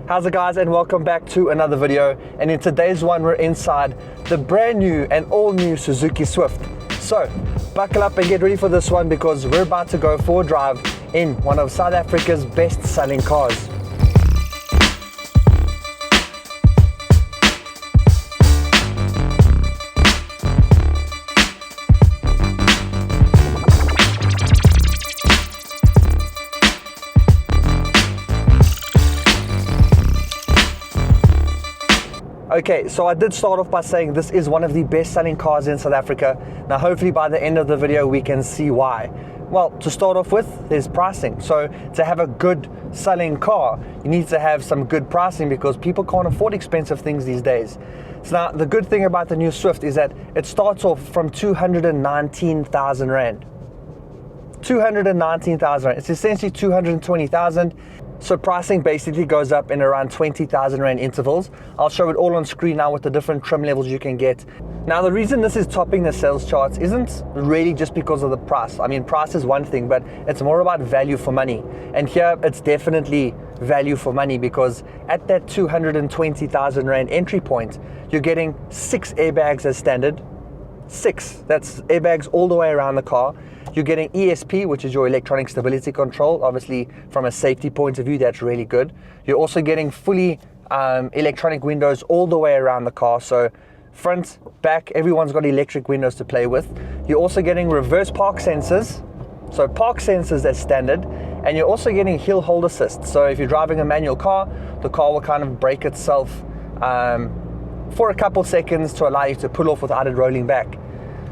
How's it guys, and welcome back to another video. And in today's one we're inside the brand new and all new Suzuki Swift. So buckle up and get ready for this one because we're about to go for a drive in one of South Africa's best selling cars. Okay, so I did start off by saying this is one of the best selling cars in South Africa. Now hopefully by the end of the video we can see why. Well, to start off with, there's pricing. So to have a good selling car, you need to have some good pricing because people can't afford expensive things these days. So now the good thing about the new Swift is that it starts off from 219,000 Rand. 219,000 Rand, it's essentially 220,000. So pricing basically goes up in around 20,000 Rand intervals. I'll show it all on screen now with the different trim levels you can get. Now the reason this is topping the sales charts isn't really just because of the price. I mean, price is one thing, but it's more about value for money. And here it's definitely value for money because at that 220,000 Rand entry point, you're getting 6 airbags as standard. 6, that's airbags all the way around the car. You're getting ESP, which is your electronic stability control. Obviously, from a safety point of view, that's really good. You're also getting fully electronic windows all the way around the car. So front, back, everyone's got electric windows to play with. You're also getting reverse park sensors. So park sensors as standard. And you're also getting hill hold assist. So if you're driving a manual car, the car will kind of brake itself for a couple seconds to allow you to pull off without it rolling back.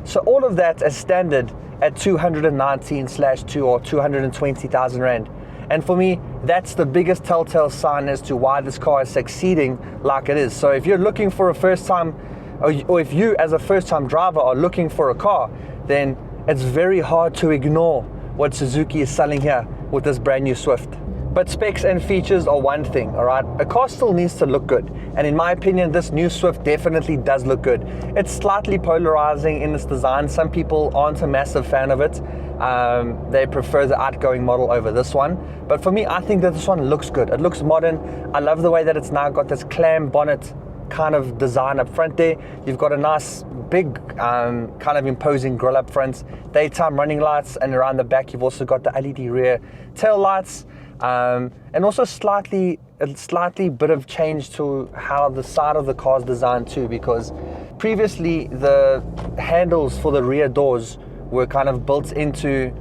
So all of that as standard at 219/2 or 220,000 Rand. And for me, that's the biggest telltale sign as to why this car is succeeding like it is. So if you're looking for a first time, or if you as a first time driver are looking for a car, then it's very hard to ignore what Suzuki is selling here with this brand new Swift. But specs and features are one thing, all right? A car still needs to look good. And in my opinion, this new Swift definitely does look good. It's slightly polarizing in its design. Some people aren't a massive fan of it. They prefer the outgoing model over this one. But for me, I think that this one looks good. It looks modern. I love the way that it's now got this clam bonnet kind of design up front there. You've got a nice big kind of imposing grille up front, daytime running lights, and around the back you've also got the LED rear tail lights. And also a slightly bit of change to how the side of the car is designed too, because previously the handles for the rear doors were kind of built into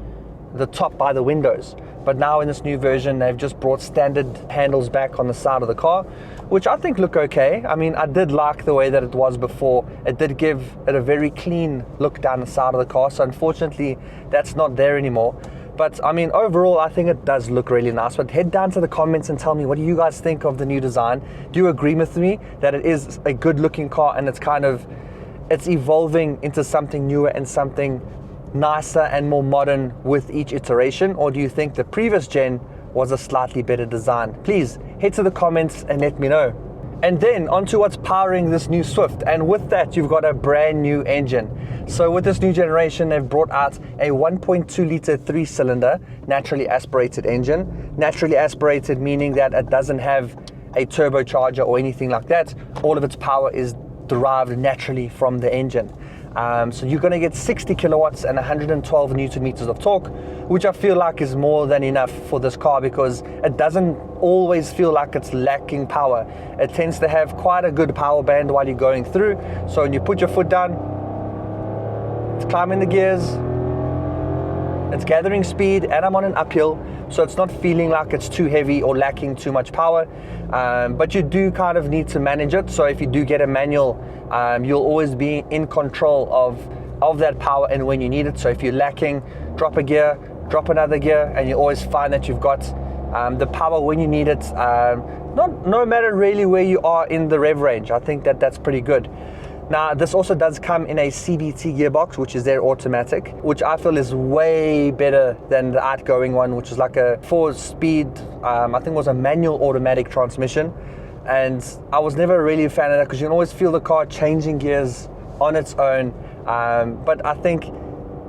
the top by the windows, but now in this new version they've just brought standard handles back on the side of the car, which I think look okay. I mean, I did like the way that it was before. It did give it a very clean look down the side of the car, so unfortunately that's not there anymore. But I mean, overall, I think it does look really nice. But head down to the comments and tell me, what do you guys think of the new design? Do you agree with me that it is a good looking car and it's evolving into something newer and something nicer and more modern with each iteration? Or do you think the previous gen was a slightly better design? Please head to the comments and let me know. And then onto what's powering this new Swift. And with that, you've got a brand new engine. So with this new generation, they've brought out a 1.2 litre 3-cylinder naturally aspirated engine. Naturally aspirated meaning that it doesn't have a turbocharger or anything like that. All of its power is derived naturally from the engine. So you're going to get 60 kilowatts and 112 newton meters of torque, which I feel like is more than enough for this car because it doesn't always feel like it's lacking power. It tends to have quite a good power band while you're going through. So when you put your foot down, it's climbing the gears, it's gathering speed, and I'm on an uphill, so it's not feeling like it's too heavy or lacking too much power. But you do kind of need to manage it. So if you do get a manual, you'll always be in control of that power and when you need it. So if you're lacking, drop a gear, drop another gear, and you always find that you've got the power when you need it. No matter really where you are in the rev range. I think that that's pretty good. Now, this also does come in a CVT gearbox, which is their automatic, which I feel is way better than the outgoing one, which is like a 4-speed, I think it was a manual automatic transmission. And I was never really a fan of that because you can always feel the car changing gears on its own. But I think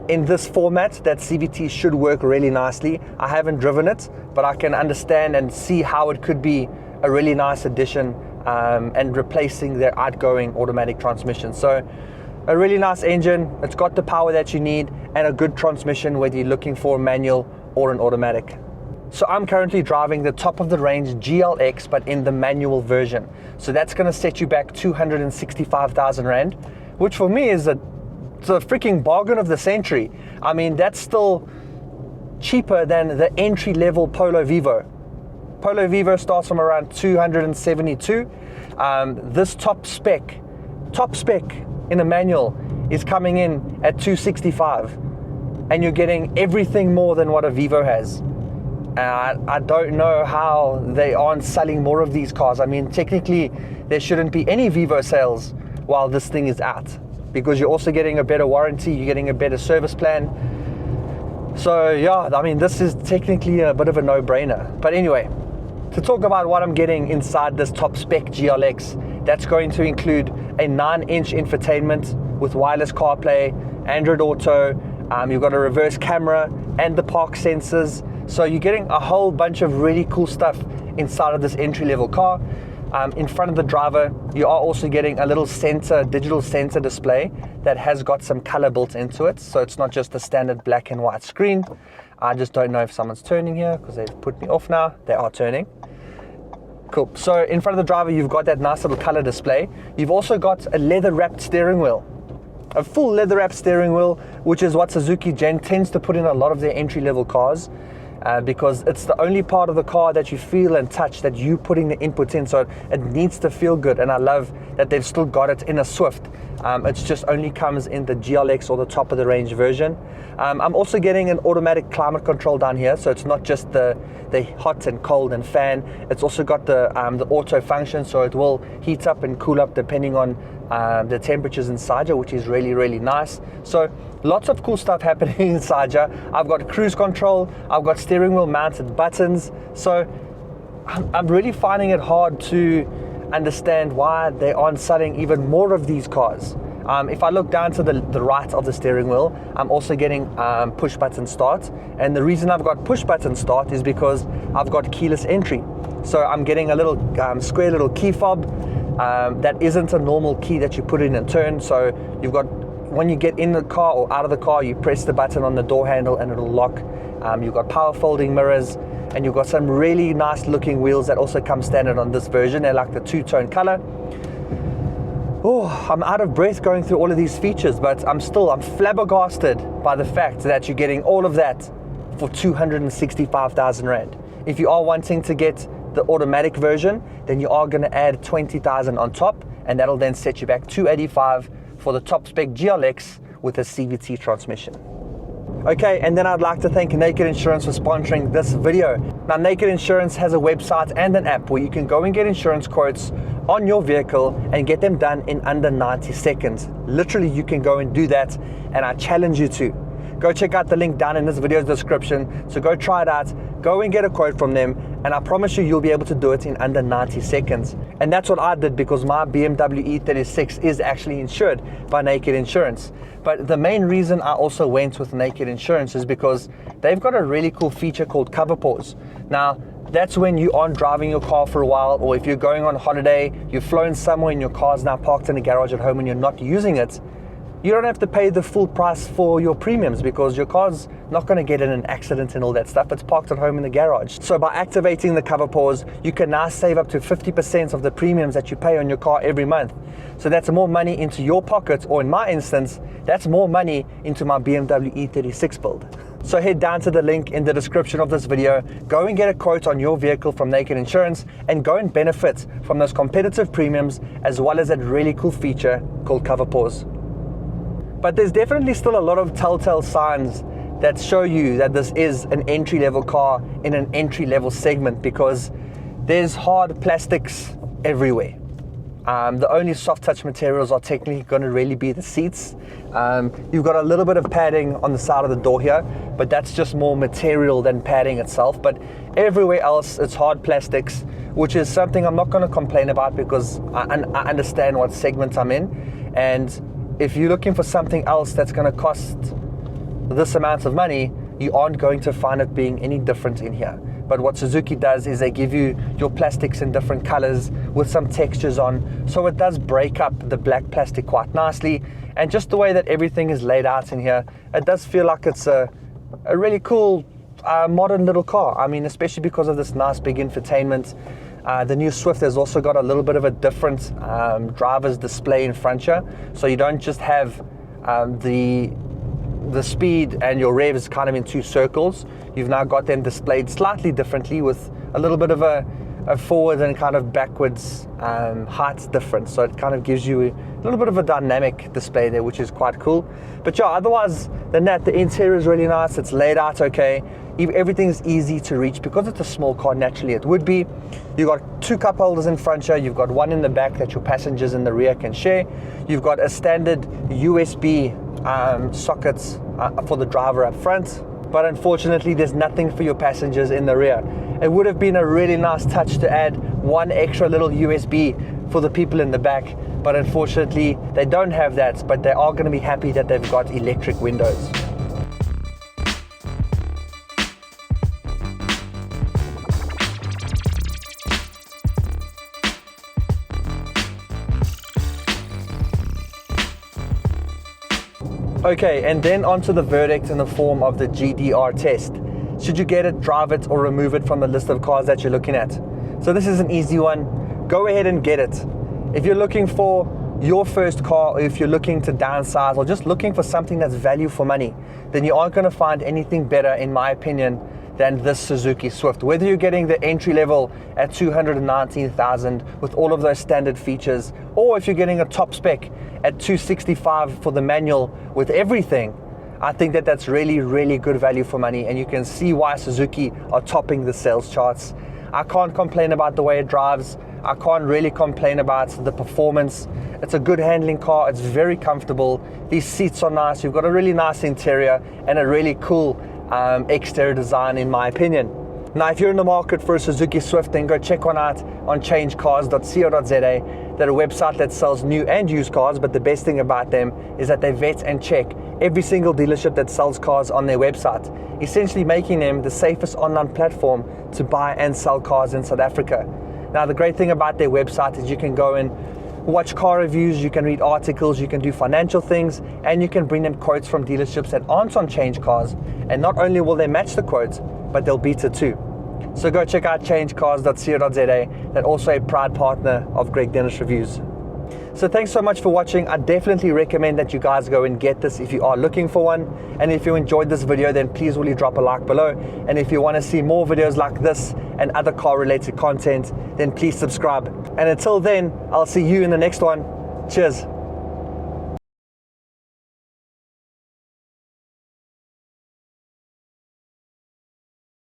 in this format, that CVT should work really nicely. I haven't driven it, but I can understand and see how it could be a really nice addition and replacing their outgoing automatic transmission. So a really nice engine, it's got the power that you need, and a good transmission whether you're looking for a manual or an automatic. So I'm currently driving the top of the range GLX, but in the manual version. So that's going to set you back 265,000 Rand, which for me is it's a freaking bargain of the century. I mean, that's still cheaper than the entry level Polo Vivo. Polo Vivo starts from around 272. This top spec in a manual is coming in at 265, and you're getting everything more than what a Vivo has. I don't know how they aren't selling more of these cars. I mean, technically, there shouldn't be any Vivo sales while this thing is out, because you're also getting a better warranty, you're getting a better service plan. So yeah, I mean, this is technically a bit of a no-brainer. But anyway, to talk about what I'm getting inside this top spec GLX, that's going to include a 9-inch infotainment with wireless CarPlay, Android Auto, you've got a reverse camera and the park sensors. So you're getting a whole bunch of really cool stuff inside of this entry-level car. In front of the driver, you are also getting a little digital sensor display that has got some color built into it. So it's not just a standard black and white screen. I just don't know if someone's turning here because they've put me off now. They are turning. Cool. So in front of the driver, you've got that nice little color display. You've also got a leather-wrapped steering wheel. A full leather-wrapped steering wheel, which is what Suzuki tends to put in a lot of their entry-level cars. Because it's the only part of the car that you feel and touch that you putting the input in, so it needs to feel good. And I love that they've still got it in a Swift. It just only comes in the GLX or the top of the range version. I'm also getting an automatic climate control down here, so it's not just the hot and cold and fan. It's also got the auto function, so it will heat up and cool up depending on the temperatures inside you, which is really, really nice. So lots of cool stuff happening inside you. I've got cruise control, I've got steering wheel mounted buttons. So I'm really finding it hard to understand why they aren't selling even more of these cars. If I look down to the right of the steering wheel, I'm also getting push button start. And the reason I've got push button start is because I've got keyless entry. So I'm getting a little square little key fob that isn't a normal key that you put in and turn. So you've got, when you get in the car or out of the car, you press the button on the door handle and it'll lock. You've got power folding mirrors, and you've got some really nice looking wheels that also come standard on this version. They're like the two-tone color. Oh, I'm out of breath going through all of these features, but I'm flabbergasted by the fact that you're getting all of that for 265,000 Rand. If you are wanting to get the automatic version, then you are going to add 20,000 on top, and that'll then set you back 285 for the top spec GLX with a CVT transmission. Okay, and then I'd like to thank Naked Insurance for sponsoring this video. Now, Naked Insurance has a website and an app where you can go and get insurance quotes on your vehicle and get them done in under 90 seconds. Literally, you can go and do that, and I challenge you to. Go check out the link down in this video's description. So go try it out, go and get a quote from them, and I promise you'll be able to do it in under 90 seconds. And that's what I did, because my BMW E36 is actually insured by Naked Insurance. But the main reason I also went with Naked Insurance is because they've got a really cool feature called cover pause. Now, that's when you aren't driving your car for a while, or if you're going on holiday, you've flown somewhere and your car's now parked in a garage at home and you're not using it, you don't have to pay the full price for your premiums, because your car's not going to get in an accident and all that stuff. It's parked at home in the garage. So by activating the cover pause, you can now save up to 50% of the premiums that you pay on your car every month. So that's more money into your pocket, or in my instance, that's more money into my BMW E36 build. So head down to the link in the description of this video, go and get a quote on your vehicle from Naked Insurance, and go and benefit from those competitive premiums, as well as that really cool feature called cover pause. But there's definitely still a lot of telltale signs that show you that this is an entry-level car in an entry-level segment, because there's hard plastics everywhere. The only soft touch materials are technically going to really be the seats. You've got a little bit of padding on the side of the door here, but that's just more material than padding itself. But everywhere else, it's hard plastics, which is something I'm not going to complain about, because I understand what segment I'm in. And if you're looking for something else that's going to cost this amount of money, you aren't going to find it being any different in here. but what Suzuki does is they give you your plastics in different colors with some textures on, so it does break up the black plastic quite nicely. And just the way that everything is laid out in here, it does feel like it's a really cool modern little car. I mean, especially because of this nice big infotainment. The new Swift has also got a little bit of a different driver's display in front here, so you don't just have the speed and your revs kind of in two circles. You've now got them displayed slightly differently with a little bit of a forward and kind of backwards height difference, so it kind of gives you a little bit of a dynamic display there, which is quite cool. But yeah, otherwise than that, the interior is really nice. It's laid out okay. Everything's easy to reach because it's a small car. Naturally it would be. You've got two cup holders in front here, you've got one in the back that your passengers in the rear can share. You've got a standard USB sockets for the driver up front, but unfortunately there's nothing for your passengers in the rear. It would have been a really nice touch to add one extra little USB for the people in the back, but unfortunately they don't have that, but they are going to be happy that they've got electric windows. Okay, and then onto the verdict in the form of the GDR test. Should you get it, drive it, or remove it from the list of cars that you're looking at? So this is an easy one. Go ahead and get it. If you're looking for your first car, or if you're looking to downsize, or just looking for something that's value for money, then you aren't going to find anything better, in my opinion, than this Suzuki Swift. Whether you're getting the entry level at 219,000 with all of those standard features, or if you're getting a top spec at 265 for the manual with everything, I think that that's really, really good value for money, and you can see why Suzuki are topping the sales charts. I can't complain about the way it drives. I can't really complain about the performance. It's a good handling car. It's very comfortable. These seats are nice. You've got a really nice interior and a really cool exterior design, in my opinion. Now, if you're in the market for a Suzuki Swift, then go check one out on changecars.co.za. They're a website that sells new and used cars, but the best thing about them is that they vet and check every single dealership that sells cars on their website, essentially making them the safest online platform to buy and sell cars in South Africa. Now, the great thing about their website is you can go and watch car reviews, you can read articles, you can do financial things, and you can bring them quotes from dealerships that aren't on Change Cars. And not only will they match the quotes, but they'll beat it too. So go check out changecars.co.za. They're also a proud partner of Greg Dennis Reviews. So thanks so much for watching. I definitely recommend that you guys go and get this if you are looking for one. And if you enjoyed this video, then please will you drop a like below. And if you want to see more videos like this and other car related content, then please subscribe. And until then, I'll see you in the next one. Cheers.